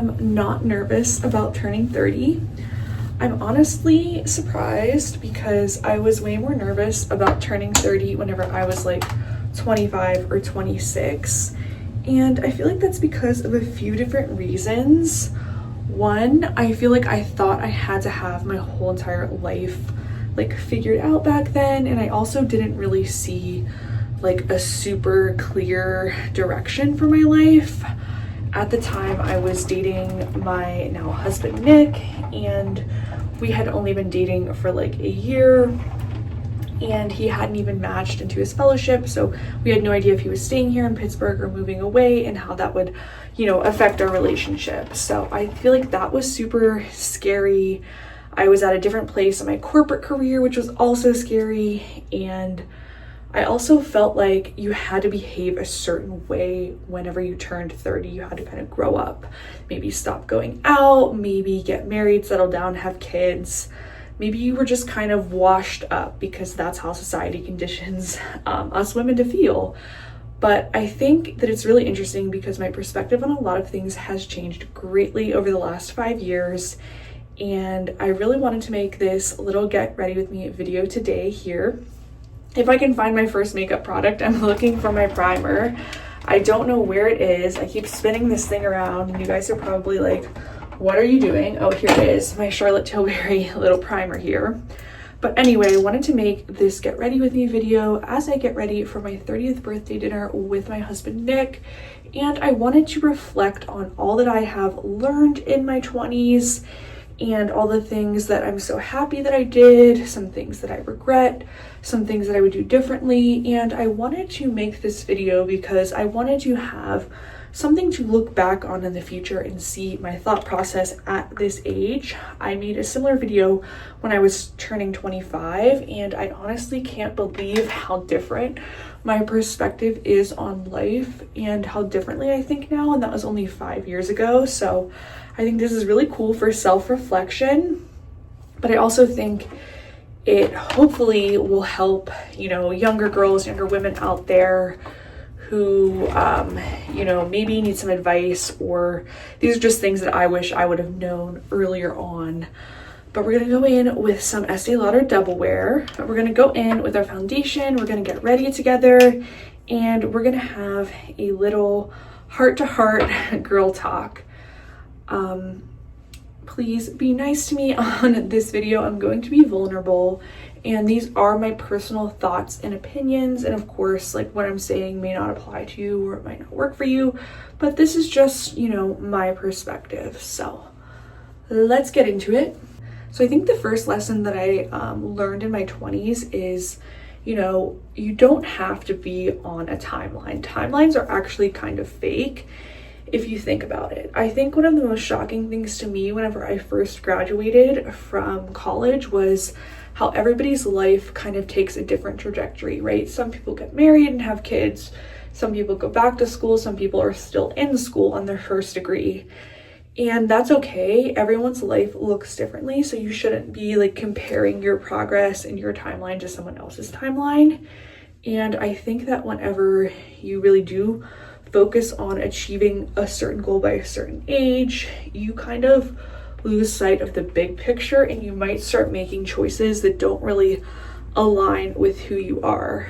am not nervous about turning 30. I'm honestly surprised because I was way more nervous about turning 30 whenever I was like 25 or 26. And I feel like that's because of a few different reasons. One, I feel like I thought I had to have my whole entire life like figured out back then, and I also didn't really see like a super clear direction for my life. At the time, I was dating my now husband Nick, and we had only been dating for like a year, and he hadn't even matched into his fellowship, so we had no idea if he was staying here in Pittsburgh or moving away and how that would, you know, affect our relationship. So I feel like that was super scary. I was at a different place in my corporate career, which was also scary, and I also felt like you had to behave a certain way whenever you turned 30. You had to kind of grow up, maybe stop going out, maybe get married, settle down, have kids. Maybe you were just kind of washed up because that's how society conditions us women to feel. But I think that it's really interesting because my perspective on a lot of things has changed greatly over the last 5 years. And I really wanted to make this little get ready with me video today here. If I can find my first makeup product, I'm looking for my primer. I don't know where it is. I keep spinning this thing around and you guys are probably like, what are you doing? Oh, here it is, my Charlotte Tilbury little primer here. But anyway, I wanted to make this get ready with me video as I get ready for my 30th birthday dinner with my husband Nick. And I wanted to reflect on all that I have learned in my 20s and all the things that I'm so happy that I did, some things that I regret, some things that I would do differently. And I wanted to make this video because I wanted to have something to look back on in the future and see my thought process at this age. I made a similar video when I was turning 25, and I honestly can't believe how different my perspective is on life and how differently I think now, and that was only 5 years ago. So I think this is really cool for self-reflection, but I also think it hopefully will help, you know, younger girls, younger women out there who, you know, maybe need some advice, or these are just things that I wish I would have known earlier on. But we're gonna go in with some Estee Lauder Double Wear. We're gonna go in with our foundation, we're gonna get ready together, and we're gonna have a little heart-to-heart girl talk. Please be nice to me on this video. I'm going to be vulnerable, and these are my personal thoughts and opinions, and of course, like, what I'm saying may not apply to you or it might not work for you, but this is just, you know, my perspective. So let's get into it. So I think the first lesson that I learned in my 20s is, you know, you don't have to be on a timeline. Timelines are actually kind of fake if you think about it. I think one of the most shocking things to me whenever I first graduated from college was how everybody's life kind of takes a different trajectory, right? Some people get married and have kids, some people go back to school, some people are still in school on their first degree. And that's okay. Everyone's life looks differently, so you shouldn't be like comparing your progress and your timeline to someone else's timeline. And I think that whenever you really do focus on achieving a certain goal by a certain age, you kind of lose sight of the big picture, and you might start making choices that don't really align with who you are.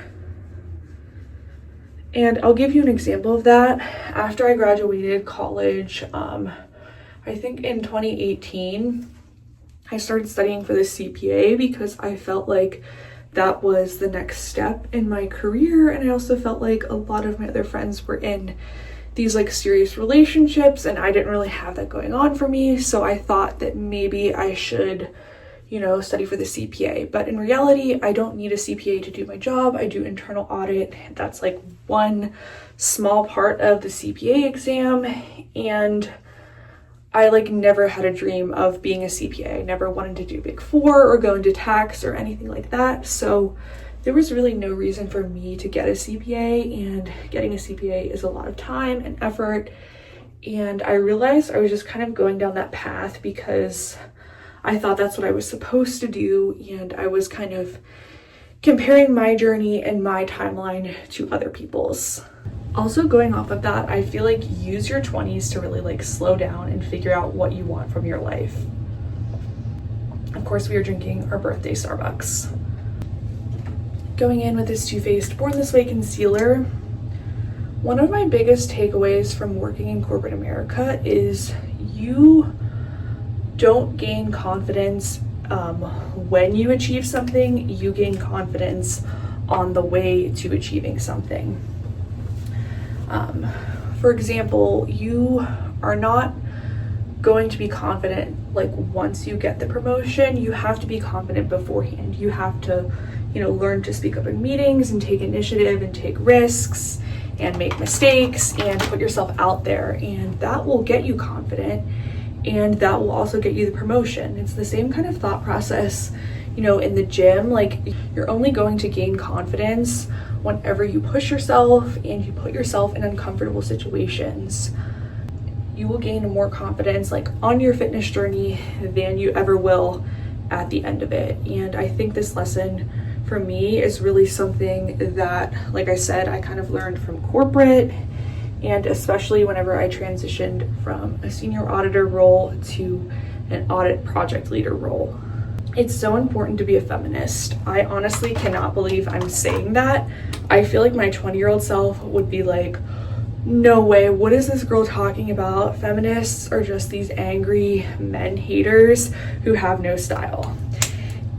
And I'll give you an example of that. After I graduated college, I think in 2018, I started studying for the CPA because I felt like that was the next step in my career. And I also felt like a lot of my other friends were in these like serious relationships, and I didn't really have that going on for me. So I thought that maybe I should, you know, study for the CPA. But in reality, I don't need a CPA to do my job. I do internal audit. That's like one small part of the CPA exam. And I like never had a dream of being a CPA. I never wanted to do Big Four or go into tax or anything like that. So there was really no reason for me to get a CPA, and getting a CPA is a lot of time and effort. And I realized I was just kind of going down that path because I thought that's what I was supposed to do, and I was kind of comparing my journey and my timeline to other people's. Also, going off of that, I feel like use your 20s to really like slow down and figure out what you want from your life. Of course, we are drinking our birthday Starbucks. Going in with this Too Faced Born This Way concealer, one of my biggest takeaways from working in corporate America is you don't gain confidence when you achieve something, you gain confidence on the way to achieving something. For example, you are not going to be confident like once you get the promotion. You have to be confident beforehand. You have to, learn to speak up in meetings and take initiative and take risks and make mistakes and put yourself out there, and that will get you confident, and that will also get you the promotion. It's the same kind of thought process, in the gym. Like, you're only going to gain confidence whenever you push yourself and you put yourself in uncomfortable situations. You will gain more confidence like on your fitness journey than you ever will at the end of it. And I think this lesson for me is really something that, like I said, I kind of learned from corporate, and especially whenever I transitioned from a senior auditor role to an audit project leader role. It's so important to be a feminist. I honestly cannot believe I'm saying that. I feel like my 20-year-old self would be like, no way, what is this girl talking about? Feminists are just these angry men haters who have no style.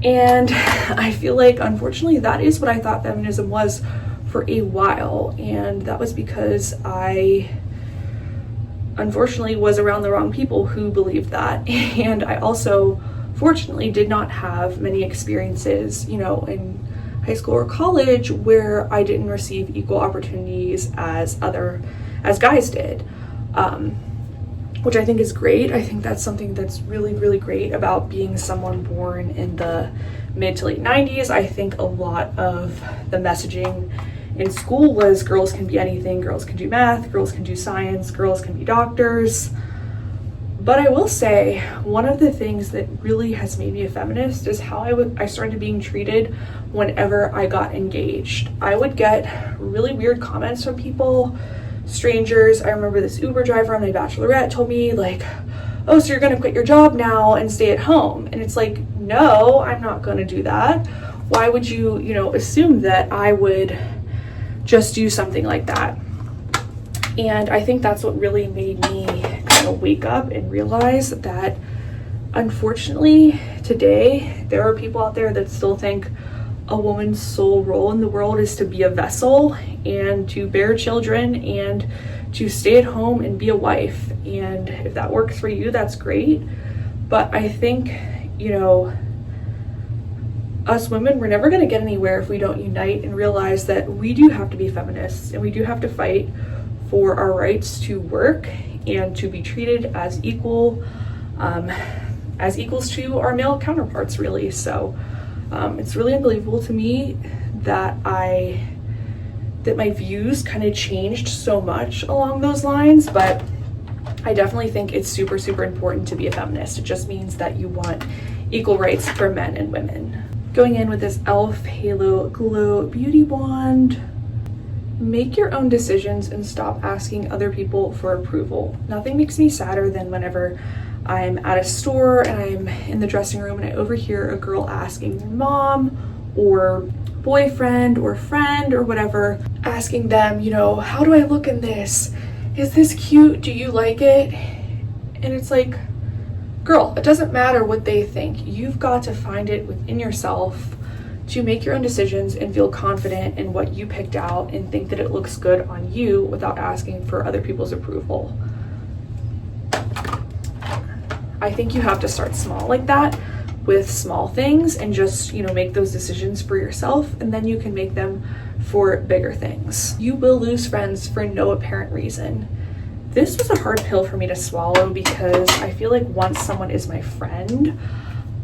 And I feel like, unfortunately, that is what I thought feminism was for a while. And that was because I, unfortunately, was around the wrong people who believed that. And I also, fortunately, did not have many experiences, in high school or college where I didn't receive equal opportunities as guys did, which I think is great. I think that's something that's really, really great about being someone born in the mid to late 90s. I think a lot of the messaging in school was girls can be anything, girls can do math, girls can do science, girls can be doctors. But I will say, one of the things that really has made me a feminist is how I started being treated whenever I got engaged. I would get really weird comments from people, strangers. I remember this Uber driver on my bachelorette told me like, oh, so you're gonna quit your job now and stay at home. And it's like, no, I'm not gonna do that. Why would you, assume that I would just do something like that? And I think that's what really made me kind of wake up and realize that, unfortunately, today there are people out there that still think a woman's sole role in the world is to be a vessel and to bear children and to stay at home and be a wife. And if that works for you, that's great. But I think, us women, we're never going to get anywhere if we don't unite and realize that we do have to be feminists and we do have to fight for our rights to work and to be treated as equals to our male counterparts, really. So it's really unbelievable to me that my views kind of changed so much along those lines, but I definitely think it's super, super important to be a feminist. It just means that you want equal rights for men and women. Going in with this e.l.f. Halo Glow Beauty Wand. Make your own decisions and stop asking other people for approval. Nothing makes me sadder than whenever I'm at a store and I'm in the dressing room and I overhear a girl asking their mom or boyfriend or friend or whatever, asking them, how do I look in this? Is this cute? Do you like it? And it's like, girl, it doesn't matter what they think. You've got to find it within yourself to make your own decisions and feel confident in what you picked out and think that it looks good on you without asking for other people's approval. I think you have to start small like that, with small things, and just, make those decisions for yourself, and then you can make them for bigger things. You will lose friends for no apparent reason. This was a hard pill for me to swallow because I feel like once someone is my friend,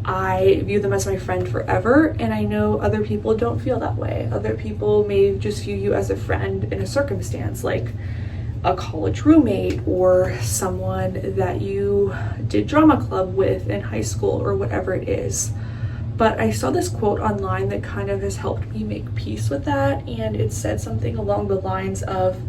I view them as my friend forever, and I know other people don't feel that way. Other people may just view you as a friend in a circumstance, like a college roommate or someone that you did drama club with in high school or whatever it is. But I saw this quote online that kind of has helped me make peace with that, and it said something along the lines of,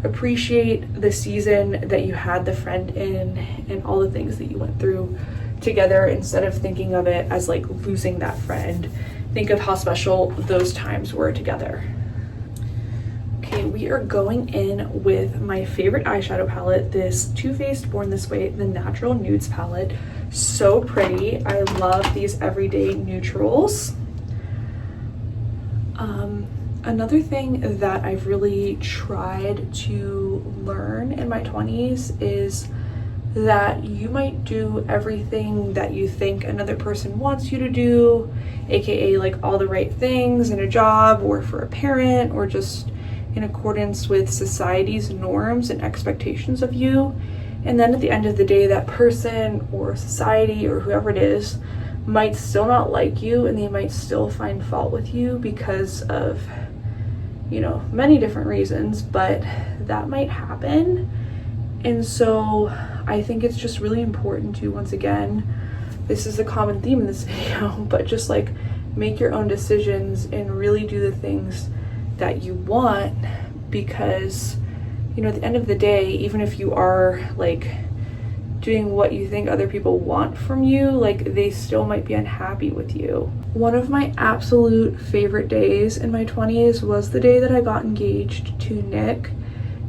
appreciate the season that you had the friend in and all the things that you went through together, instead of thinking of it as like losing that friend. Think of how special those times were together. Okay, we are going in with my favorite eyeshadow palette, this Too Faced Born This Way, the Natural Nudes palette. So pretty. I love these everyday neutrals. Another thing that I've really tried to learn in my 20s is that you might do everything that you think another person wants you to do, aka like all the right things in a job or for a parent, or just in accordance with society's norms and expectations of you. And then at the end of the day, that person or society or whoever it is might still not like you, and they might still find fault with you because of, you know, many different reasons, but that might happen. And so I think it's just really important to, once again, this is a common theme in this video, but just like make your own decisions and really do the things that you want, because, you know, at the end of the day, even if you are like doing what you think other people want from you, like they still might be unhappy with you. One of my absolute favorite days in my 20s was the day that I got engaged to Nick.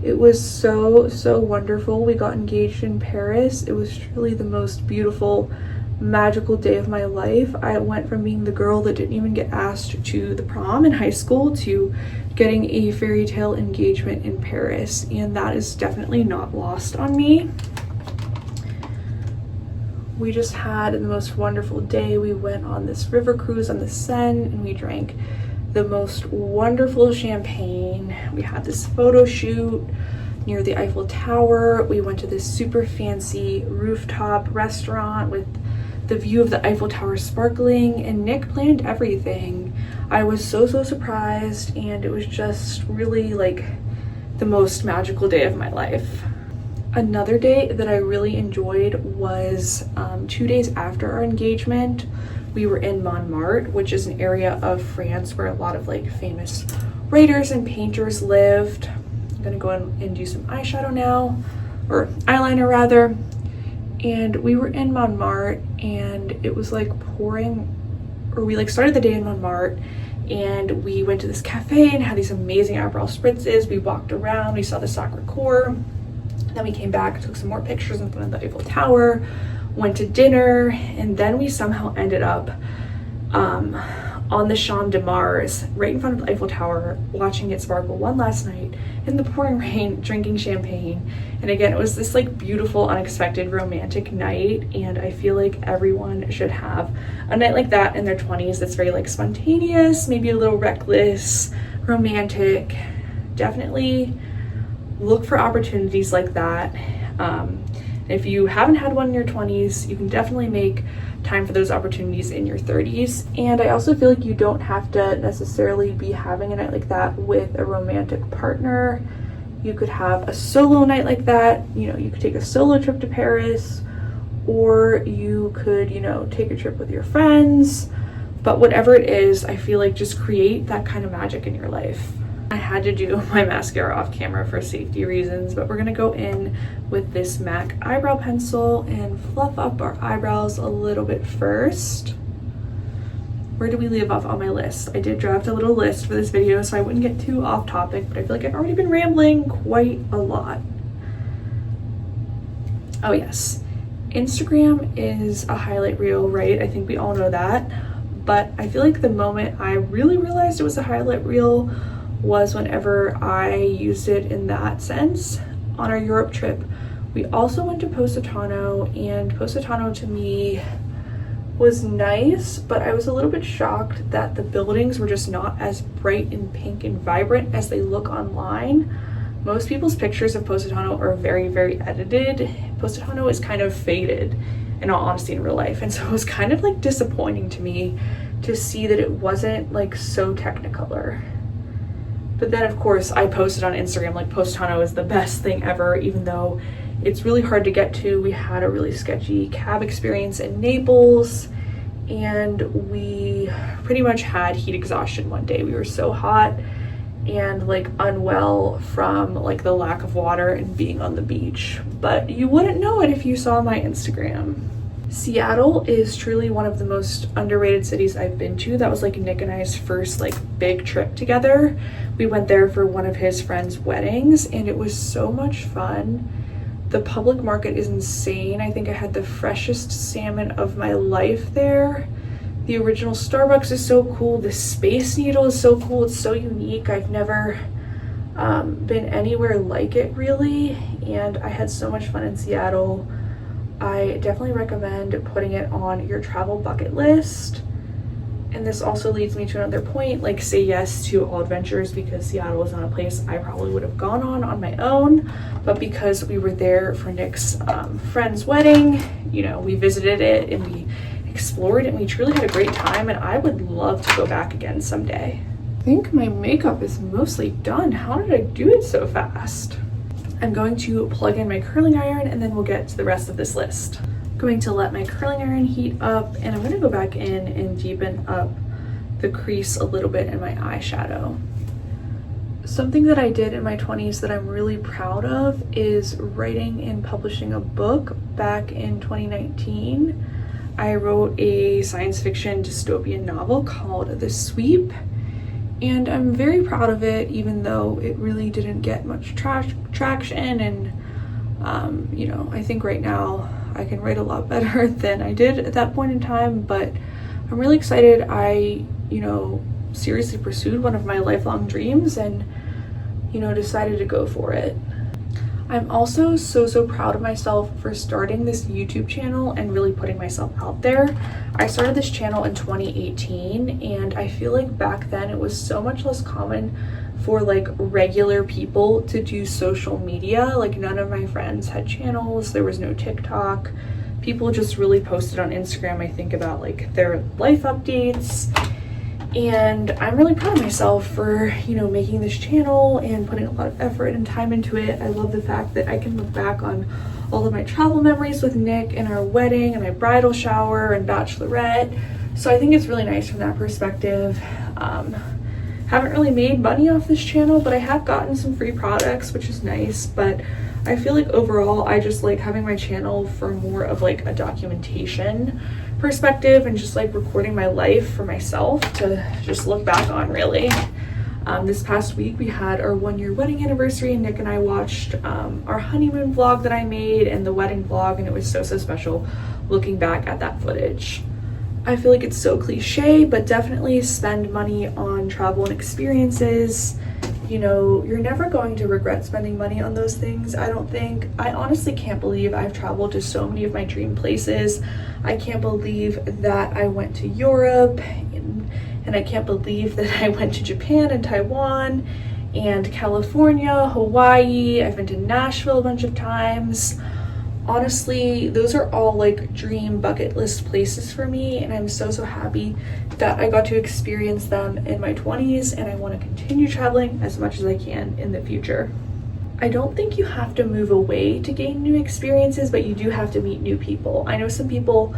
It was so wonderful. We got engaged in Paris. It was truly the most beautiful, magical day of my life. I went from being the girl that didn't even get asked to the prom in high school to getting a fairy tale engagement in Paris, and that is definitely not lost on me. We just had the most wonderful day. We went on this river cruise on the Seine, and we drank the most wonderful champagne. We had this photo shoot near the Eiffel Tower. We went to this super fancy rooftop restaurant with the view of the Eiffel Tower sparkling, and Nick planned everything. I was so surprised, and it was just really like the most magical day of my life. Another day that I really enjoyed was 2 days after our engagement. We were in Montmartre, which is an area of France where a lot of like famous writers and painters lived. I'm gonna go in and do some eyeshadow now, or eyeliner rather. And we were in Montmartre, and it was like pouring, or we like started the day in Montmartre, and we went to this cafe and had these amazing eyebrow spritzes. We walked around, we saw the Sacré-Cœur. Then we came back, took some more pictures in front of the Eiffel Tower, went to dinner, and then we somehow ended up on the Champ de Mars, right in front of the Eiffel Tower, watching it sparkle one last night in the pouring rain, drinking champagne. And again, it was this like beautiful, unexpected, romantic night, and I feel like everyone should have a night like that in their 20s that's very like spontaneous, maybe a little reckless, romantic. Definitely look for opportunities like that. If you haven't had one in your 20s, you can definitely make time for those opportunities in your 30s. And I also feel like you don't have to necessarily be having a night like that with a romantic partner. You could have a solo night like that. You know, you could take a solo trip to Paris, or you could, you know, take a trip with your friends. But whatever it is, I feel like just create that kind of magic in your life. I had to do my mascara off camera for safety reasons, but we're gonna go in with this MAC eyebrow pencil and fluff up our eyebrows a little bit first. Where do we leave off on my list? I did draft a little list for this video so I wouldn't get too off topic, but I feel like I've already been rambling quite a lot. Oh yes, Instagram is a highlight reel, right? I think we all know that, but I feel like the moment I really realized it was a highlight reel was whenever I used it in that sense on our Europe trip. We also went to Positano, and Positano to me was nice, but I was a little bit shocked that the buildings were just not as bright and pink and vibrant as they look online. Most people's pictures of Positano are very edited. Positano is kind of faded, in all honesty, in real life, and so it was kind of like disappointing to me to see that it wasn't like so technicolor. But then of course I posted on Instagram like Positano is the best thing ever, even though it's really hard to get to. We had a really sketchy cab experience in Naples, and we pretty much had heat exhaustion one day. We were so hot, and like unwell from like the lack of water and being on the beach. But you wouldn't know it if you saw my Instagram. Seattle is truly one of the most underrated cities I've been to. That was like Nick and I's first like big trip together. We went there for one of his friends' weddings and it was so much fun. The public market is insane. I think I had the freshest salmon of my life there. The original Starbucks is so cool. The Space Needle is so cool. It's so unique. I've never been anywhere like it really, and I had so much fun in Seattle. I definitely recommend putting it on your travel bucket list. And this also leads me to another point, like say yes to all adventures, because Seattle is not a place I probably would have gone on my own, but because we were there for Nick's friend's wedding, you know, we visited it and we explored and we truly had a great time, and I would love to go back again someday. I think my makeup is mostly done. How did I do it so fast? I'm going to plug in my curling iron and then we'll get to the rest of this list. I'm going to let my curling iron heat up and I'm going to go back in and deepen up the crease a little bit in my eyeshadow. Something that I did in my 20s that I'm really proud of is writing and publishing a book back in 2019. I wrote a science fiction dystopian novel called The Sweep, and I'm very proud of it, even though it really didn't get much traction. And you know, I think right now I can write a lot better than I did at that point in time, but I'm really excited. I, you know, seriously pursued one of my lifelong dreams and, you know, decided to go for it. I'm also so proud of myself for starting this YouTube channel and really putting myself out there. I started this channel in 2018 and I feel like back then it was so much less common for like regular people to do social media. Like none of my friends had channels, there was no TikTok. People just really posted on Instagram, I think, about like their life updates. And I'm really proud of myself for, you know, making this channel and putting a lot of effort and time into it. I love the fact that I can look back on all of my travel memories with Nick and our wedding and my bridal shower and bachelorette. So I think it's really nice from that perspective. Haven't really made money off this channel, but I have gotten some free products, which is nice. But I feel like overall, I just like having my channel for more of like a documentation perspective and just like recording my life for myself to just look back on, really. This past week we had our 1-year wedding anniversary and Nick and I watched our honeymoon vlog that I made and the wedding vlog, and it was so special looking back at that footage. I feel like it's so cliche, but definitely spend money on travel and experiences. You know, you're never going to regret spending money on those things, I don't think. I honestly can't believe I've traveled to so many of my dream places. I can't believe that I went to Europe, and I can't believe that I went to Japan and Taiwan and California, Hawaii. I've been to Nashville a bunch of times. Honestly, those are all like dream bucket list places for me, and I'm so happy that I got to experience them in my 20s, and I want to continue traveling as much as I can in the future. I don't think you have to move away to gain new experiences, but you do have to meet new people. I know some people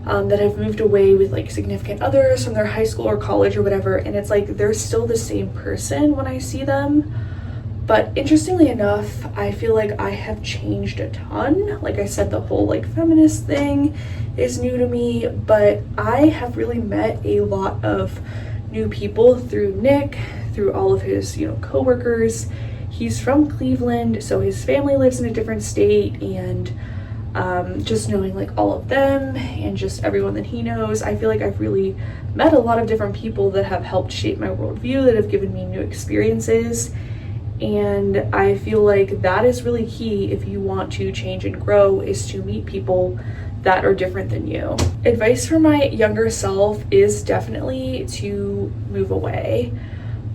that have moved away with like significant others from their high school or college or whatever, and it's like they're still the same person when I see them. But interestingly enough, I feel like I have changed a ton. Like I said, the whole like feminist thing is new to me, but I have really met a lot of new people through Nick, through all of his, you know, coworkers. He's from Cleveland, so his family lives in a different state, and just knowing like all of them and just everyone that he knows, I feel like I've really met a lot of different people that have helped shape my worldview, that have given me new experiences. And I feel like that is really key if you want to change and grow, is to meet people that are different than you. Advice for my younger self is definitely to move away.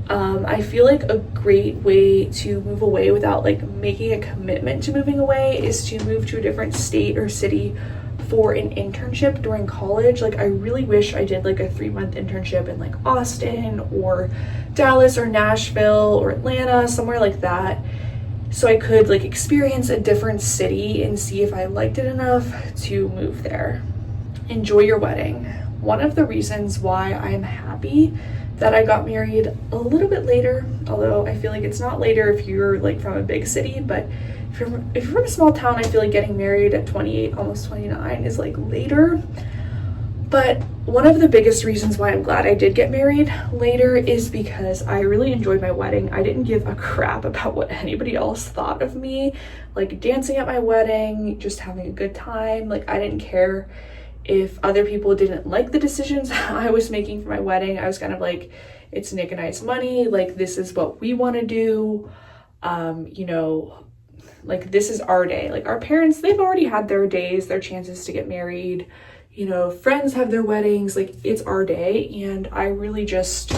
I feel like a great way to move away without like making a commitment to moving away is to move to a different state or city for an internship during college. Like I really wish I did like a 3-month internship in like Austin or Dallas or Nashville or Atlanta, somewhere like that, so I could like experience a different city and see if I liked it enough to move there. Enjoy your wedding. One of the reasons why I'm happy that I got married a little bit later, although I feel like it's not later if you're like from a big city, but if you're from a small town, I feel like getting married at 28, almost 29 is like later. But one of the biggest reasons why I'm glad I did get married later is because I really enjoyed my wedding. I didn't give a crap about what anybody else thought of me, like dancing at my wedding, just having a good time. Like I didn't care if other people didn't like the decisions I was making for my wedding. I was kind of like, it's Nick and I's money, like this is what we want to do. You know, like this is our day. Like our parents, they've already had their days, their chances to get married. You know, friends have their weddings, like it's our day. And I really just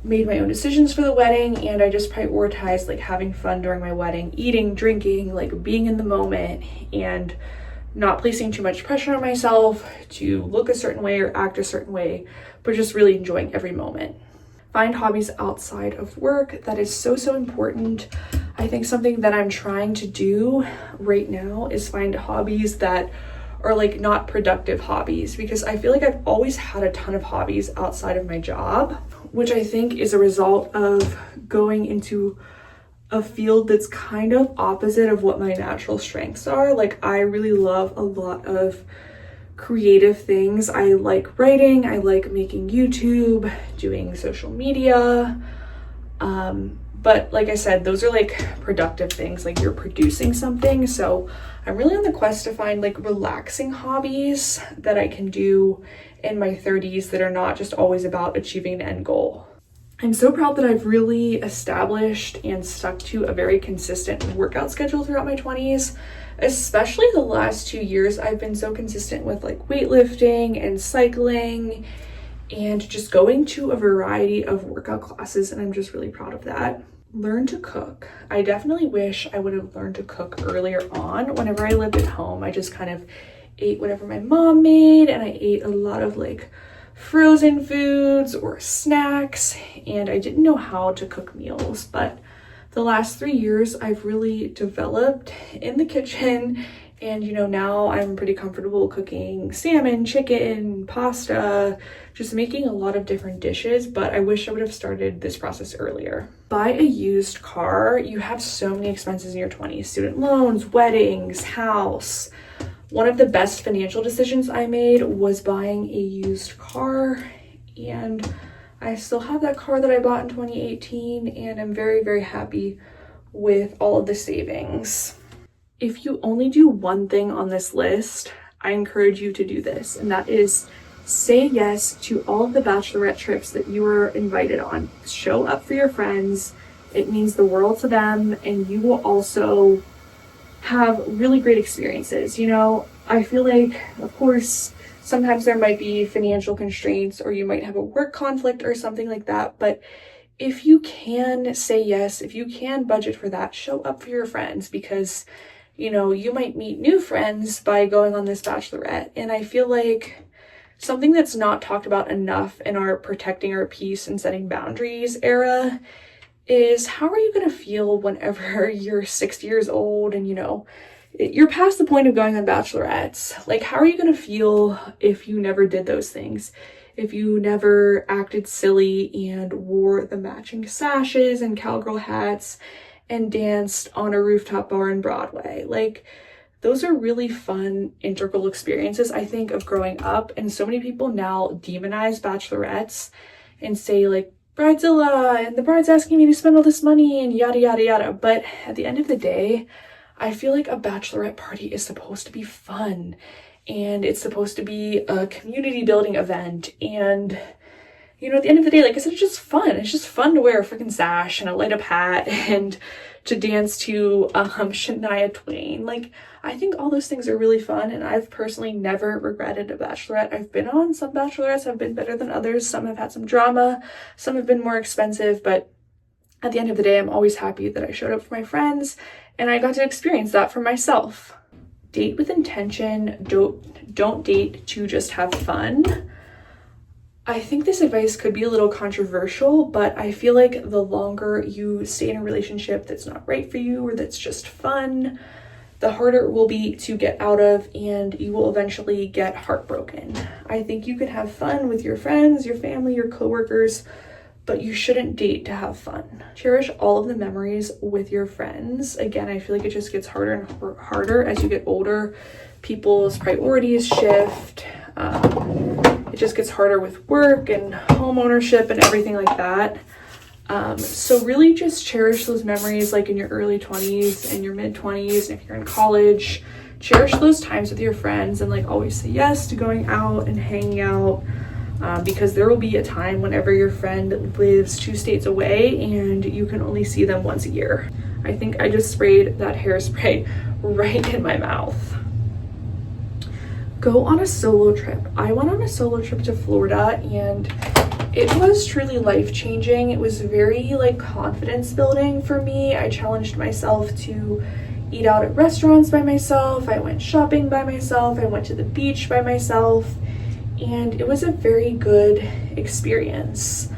made my own decisions for the wedding, and I just prioritized like having fun during my wedding, eating, drinking, like being in the moment, and not placing too much pressure on myself to look a certain way or act a certain way, but just really enjoying every moment. Find hobbies outside of work. That is so, so important. I think something that I'm trying to do right now is find hobbies that are like not productive hobbies, because I feel like I've always had a ton of hobbies outside of my job, which I think is a result of going into a field that's kind of opposite of what my natural strengths are. Like I really love a lot of creative things. I like writing, I like making YouTube, doing social media. But like I said, those are like productive things, like you're producing something. So I'm really on the quest to find like relaxing hobbies that I can do in my 30s that are not just always about achieving an end goal. I'm so proud that I've really established and stuck to a very consistent workout schedule throughout my 20s, especially the last 2 years. I've been so consistent with like weightlifting and cycling and just going to a variety of workout classes, and I'm just really proud of that. Learn to cook. I definitely wish I would have learned to cook earlier on. Whenever I lived at home, I just kind of ate whatever my mom made, and I ate a lot of like frozen foods or snacks, and I didn't know how to cook meals. But the last 3 years I've really developed in the kitchen, and you know, now I'm pretty comfortable cooking salmon, chicken, pasta, just making a lot of different dishes. But I wish I would have started this process earlier. Buy a used car. You have so many expenses in your 20s, student loans, weddings, house. One of the best financial decisions I made was buying a used car, and I still have that car that I bought in 2018, and I'm very, very happy with all of the savings. If you only do one thing on this list, I encourage you to do this, and that is say yes to all of the bachelorette trips that you are invited on. Show up for your friends. It means the world to them, and you will also have really great experiences. You know, I feel like, of course, sometimes there might be financial constraints, or you might have a work conflict or something like that, but if you can say yes, if you can budget for that, show up for your friends, because you know, you might meet new friends by going on this bachelorette. And I feel like something that's not talked about enough in our protecting our peace and setting boundaries era is, how are you going to feel whenever you're 60 years old and, you know, you're past the point of going on bachelorettes? Like, how are you going to feel if you never did those things? If you never acted silly and wore the matching sashes and cowgirl hats and danced on a rooftop bar in Broadway? Like, those are really fun, integral experiences, I think, of growing up. And so many people now demonize bachelorettes and say, like, bridezilla, and the bride's asking me to spend all this money, and yada, yada, yada. But at the end of the day, I feel like a bachelorette party is supposed to be fun, and it's supposed to be a community building event. And you know, at the end of the day, like I said, it's just fun. It's just fun to wear a freaking sash and a light up hat and to dance to Shania Twain. Like, I think all those things are really fun, and I've personally never regretted a bachelorette I've been on. Some bachelorettes have been better than others. Some have had some drama. Some have been more expensive, but at the end of the day, I'm always happy that I showed up for my friends and I got to experience that for myself. Date with intention. Don't date to just have fun. I think this advice could be a little controversial, but I feel like the longer you stay in a relationship that's not right for you or that's just fun, the harder it will be to get out of, and you will eventually get heartbroken. I think you can have fun with your friends, your family, your coworkers but you shouldn't date to have fun. Cherish all of the memories with your friends. Again, I feel like it just gets harder and harder as you get older. People's priorities shift. It just gets harder with work and home ownership and everything like that. So really just cherish those memories like in your early 20s and your mid 20s. If you're in college, cherish those times with your friends and like always say yes to going out and hanging out. Because there will be a time whenever your friend lives 2 states away and you can only see them once a year. I think I just sprayed that hairspray right in my mouth. Go on a solo trip. I went on a solo trip to Florida and it was truly life-changing. It was very like confidence building for me. I challenged myself to eat out at restaurants by myself. I went shopping by myself. I went to the beach by myself. And it was a very good experience.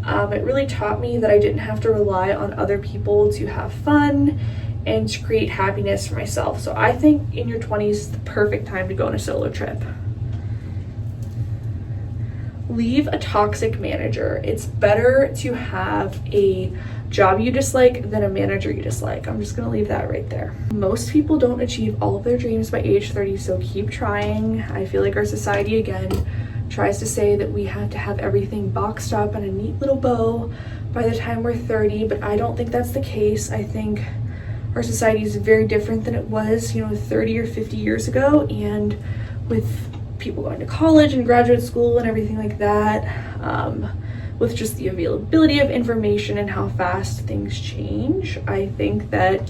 It really taught me that I didn't have to rely on other people to have fun and to create happiness for myself. So I think in your 20s is the perfect time to go on a solo trip. Leave a toxic manager. It's better to have a job you dislike than a manager you dislike. I'm just gonna leave that right there. Most people don't achieve all of their dreams by age 30, so keep trying. I feel like our society again tries to say that we have to have everything boxed up in a neat little bow by the time we're 30, but I don't think that's the case. I think our society is very different than it was, 30 or 50 years ago, and with people going to college and graduate school and everything like that, with just the availability of information and how fast things change, I think that,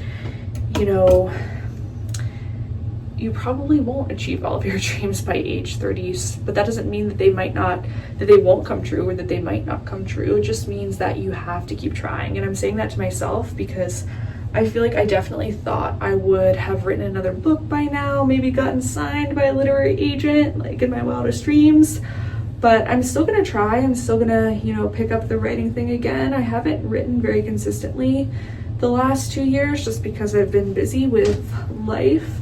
you probably won't achieve all of your dreams by age 30s, but that doesn't mean that they won't come true or that they might not come true. It just means that you have to keep trying. And I'm saying that to myself because I feel like I definitely thought I would have written another book by now, maybe gotten signed by a literary agent, like in my wildest dreams. But I'm still gonna try. I'm still gonna, pick up the writing thing again. I haven't written very consistently the last 2 years just because I've been busy with life.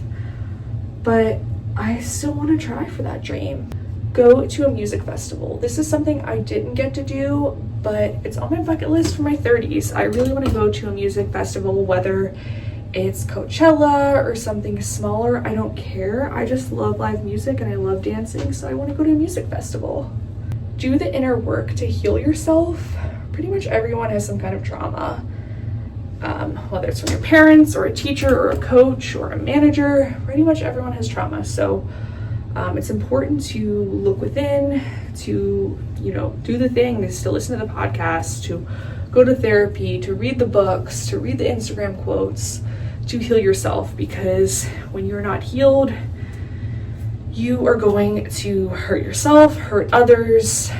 But I still want to try for that dream. Go to a music festival. This is something I didn't get to do, but it's on my bucket list for my 30s. I really want to go to a music festival, whether it's Coachella or something smaller. I don't care. I just love live music and I love dancing, so I want to go to a music festival. Do the inner work to heal yourself. Pretty much everyone has some kind of trauma. Whether it's from your parents or a teacher or a coach or a manager, pretty much everyone has trauma. So it's important to look within, to, do the things, to listen to the podcast, to go to therapy, to read the books, to read the Instagram quotes, to heal yourself, because when you're not healed, you are going to hurt yourself, hurt others.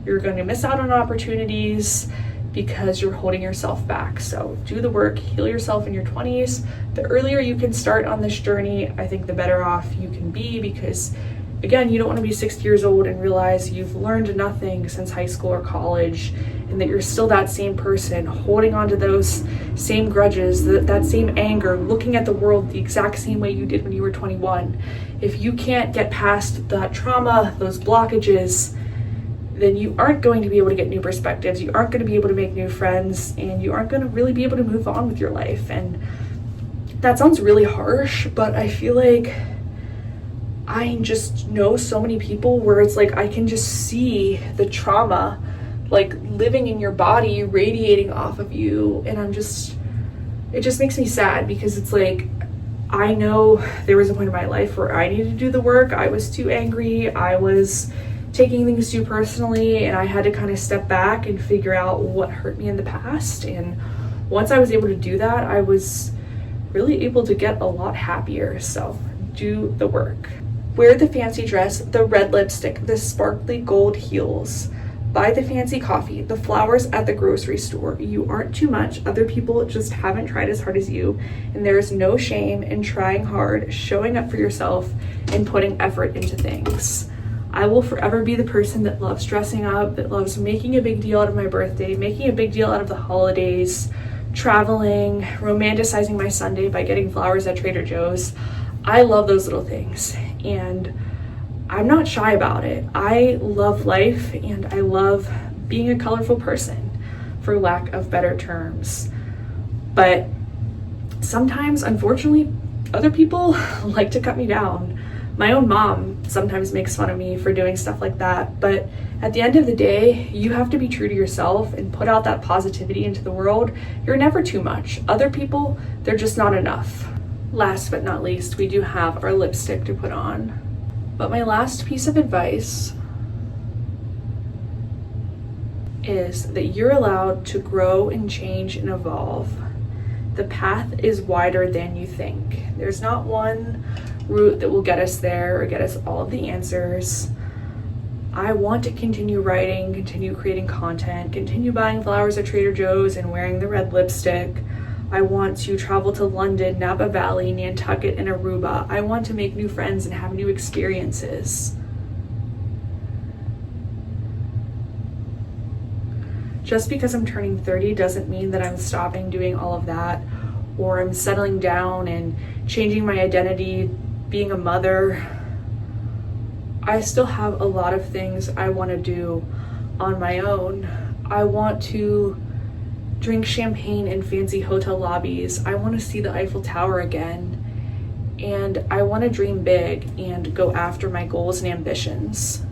You're going to miss out on opportunities because you're holding yourself back. So do the work, heal yourself in your 20s. The earlier you can start on this journey, I think the better off you can be, because again, you don't want to be 60 years old and realize you've learned nothing since high school or college, and that you're still that same person holding on to those same grudges, that same anger, looking at the world the exact same way you did when you were 21. If you can't get past that trauma, those blockages, then you aren't going to be able to get new perspectives, you aren't going to be able to make new friends, and you aren't going to really be able to move on with your life. And that sounds really harsh, but I feel like I just know so many people where it's like I can just see the trauma like living in your body, radiating off of you, and it just makes me sad, because it's like I know there was a point in my life where I needed to do the work. I was too angry, I was taking things too personally, and I had to kind of step back and figure out what hurt me in the past. And once I was able to do that, I was really able to get a lot happier. So do the work. Wear the fancy dress, the red lipstick, the sparkly gold heels. Buy the fancy coffee, the flowers at the grocery store. You aren't too much. Other people just haven't tried as hard as you. And there is no shame in trying hard, showing up for yourself, and putting effort into things. I will forever be the person that loves dressing up, that loves making a big deal out of my birthday, making a big deal out of the holidays, traveling, romanticizing my Sunday by getting flowers at Trader Joe's. I love those little things, and I'm not shy about it. I love life, and I love being a colorful person, for lack of better terms. But sometimes, unfortunately, other people like to cut me down. My own mom sometimes makes fun of me for doing stuff like that, but at the end of the day, you have to be true to yourself and put out that positivity into the world. You're never too much. Other people, they're just not enough. Last but not least, we do have our lipstick to put on. But my last piece of advice is that you're allowed to grow and change and evolve. The path is wider than you think. There's not one route that will get us there or get us all of the answers. I want to continue writing, continue creating content, continue buying flowers at Trader Joe's and wearing the red lipstick. I want to travel to London, Napa Valley, Nantucket, and Aruba. I want to make new friends and have new experiences. Just because I'm turning 30 doesn't mean that I'm stopping doing all of that, or I'm settling down and changing my identity, being a mother. I still have a lot of things I want to do on my own. I want to drink champagne in fancy hotel lobbies. I want to see the Eiffel Tower again. And I want to dream big and go after my goals and ambitions.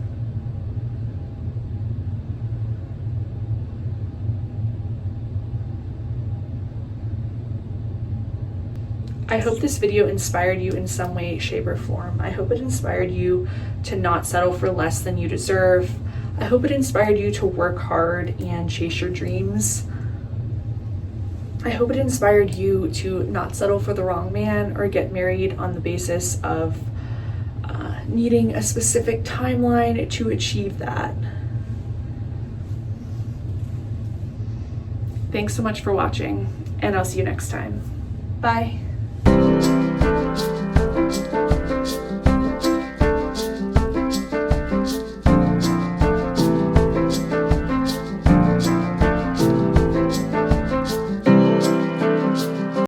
I hope this video inspired you in some way, shape, or form. I hope it inspired you to not settle for less than you deserve. I hope it inspired you to work hard and chase your dreams. I hope it inspired you to not settle for the wrong man or get married on the basis of needing a specific timeline to achieve that. Thanks so much for watching, and I'll see you next time. Bye.